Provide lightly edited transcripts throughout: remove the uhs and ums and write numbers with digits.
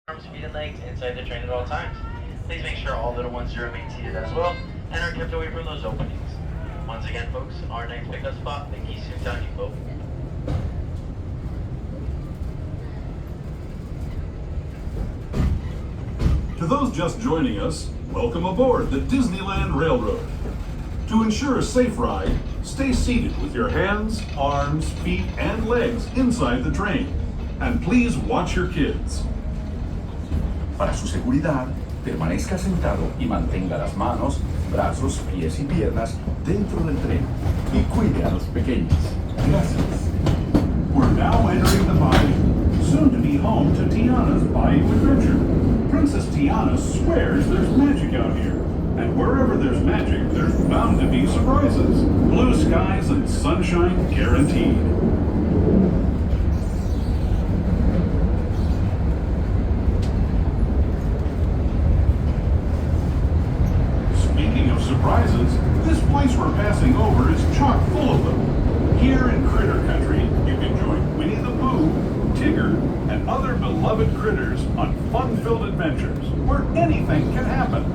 arms, feet, and legs inside the train at all times. Please make sure all little ones remain seated as well and are kept away from those openings. Once again, folks, our next pickup spot, the Toontown Depot. To those just joining us, welcome aboard the Disneyland Railroad. To ensure a safe ride, stay seated with your hands, arms, feet, and legs inside the train. And please watch your kids. Para su seguridad, permanezca sentado y mantenga las manos, brazos, pies y piernas dentro del tren y cuide a los pequeños. Gracias. We're now entering the Bayou, soon to be home to Tiana's Bayou adventure. Princess Tiana swears there's magic out here. And wherever there's magic, there's bound to be surprises. Blue skies and sunshine guaranteed. Speaking of surprises, this place we're passing over is chock full of them. Here in Critter Country, you can join Winnie the Pooh, Tigger, and other beloved critters on fun-filled adventures where anything can happen.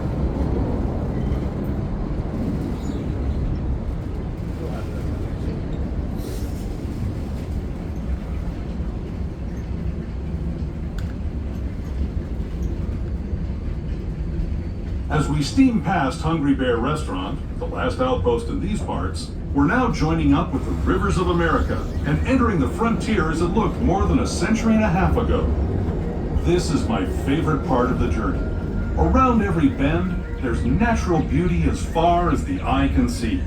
As we steam past Hungry Bear Restaurant, the last outpost in these parts, we're now joining up with the rivers of America and entering the frontier as it looked more than a century and a half ago. This is my favorite part of the journey. Around every bend, there's natural beauty as far as the eye can see.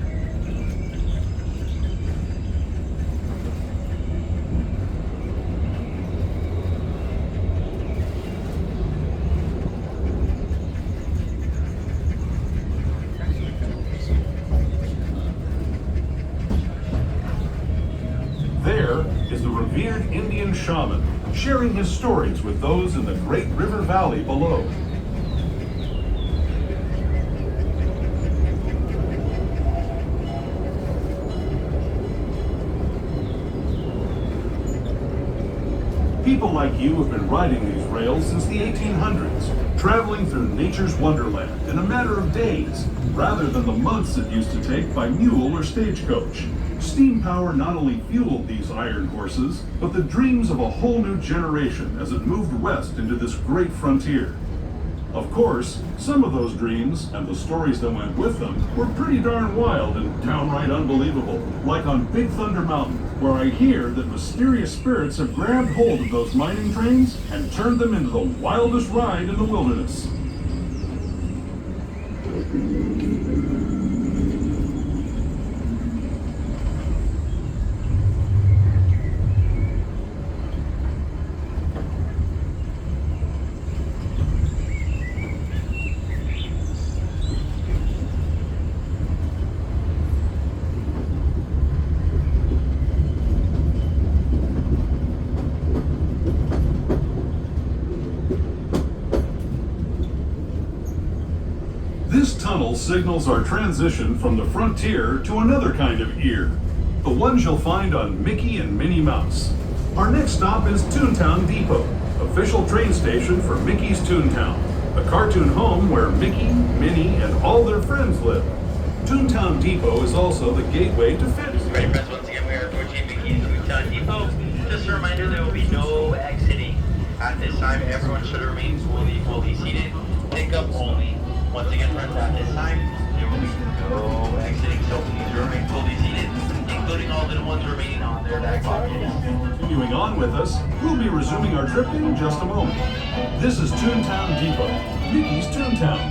There is the revered Indian shaman, sharing his stories with those in the Great River Valley below. People like you have been riding these rails since the 1800s, traveling through nature's wonderland in a matter of days, rather than the months it used to take by mule or stagecoach. Steam power not only fueled these iron horses, but the dreams of a whole new generation as it moved west into this great frontier. Of course, some of those dreams, and the stories that went with them, were pretty darn wild and downright unbelievable, like on Big Thunder Mountain, where I hear that mysterious spirits have grabbed hold of those mining trains and turned them into the wildest ride in the wilderness. This tunnel signals our transition from the frontier to another kind of ear, the ones you'll find on Mickey and Minnie Mouse. Our next stop is Toontown Depot, official train station for Mickey's Toontown, the cartoon home where Mickey, Minnie, and all their friends live. Toontown Depot is also the gateway to Fantasyland. Right, friends, once again, we are approaching Mickey's Toontown Depot. Just a reminder, there will be no exiting. At this time, everyone should remain fully seated. Pickup only. Once again, friends, at this time, there will be no exiting, so please remain fully seated, including all little ones remaining on their back pockets. Continuing on with us, we'll be resuming our trip in just a moment. This is Toontown Depot, Mickey's Toontown.